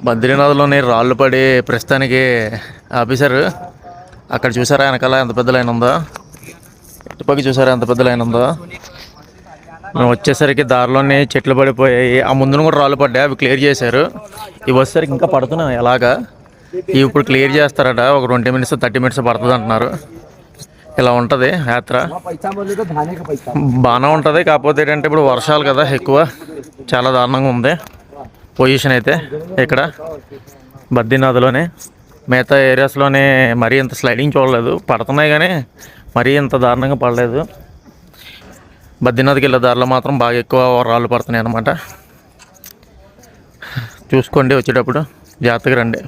బద్రీనాథ్లోని రాళ్ళు పడి ప్రస్తుతానికి ఆఫీసర్ అక్కడ చూసారా వెనకాల ఎంత పెద్ద లైన్ ఉందో, ఇటుపక్క చూసారా ఎంత పెద్ద లైన్ ఉందో. మేము వచ్చేసరికి దారిలోనే చెట్లు పడిపోయాయి, ఆ ముందున కూడా రాళ్ళు పడ్డాయి, అవి క్లియర్ చేశారు. ఇవి వచ్చేసరికి ఇంకా పడుతున్నాయి ఎలాగా, ఇవి ఇప్పుడు క్లియర్ చేస్తారట, ఒక 20 minutes 30 minutes పడుతుంది అంటున్నారు. ఇలా ఉంటుంది యాత్ర, బాగానే ఉంటుంది. కాకపోతే ఏంటంటే ఇప్పుడు వర్షాలు కదా ఎక్కువ, చాలా దారుణంగా ఉంది పొజిషన్ అయితే ఇక్కడ బద్రీనాథ్లోనే. మిగతా ఏరియాస్లోనే మరీ ఇంత స్లైడింగ్ చూడలేదు, పడుతున్నాయి కానీ మరీ ఇంత దారుణంగా పడలేదు. బద్రీనాథ్కి వెళ్ళే దారిలో మాత్రం బాగా ఎక్కువ రాళ్ళు పడుతున్నాయి అన్నమాట. చూసుకోండి, వచ్చేటప్పుడు జాగ్రత్తగా రండి.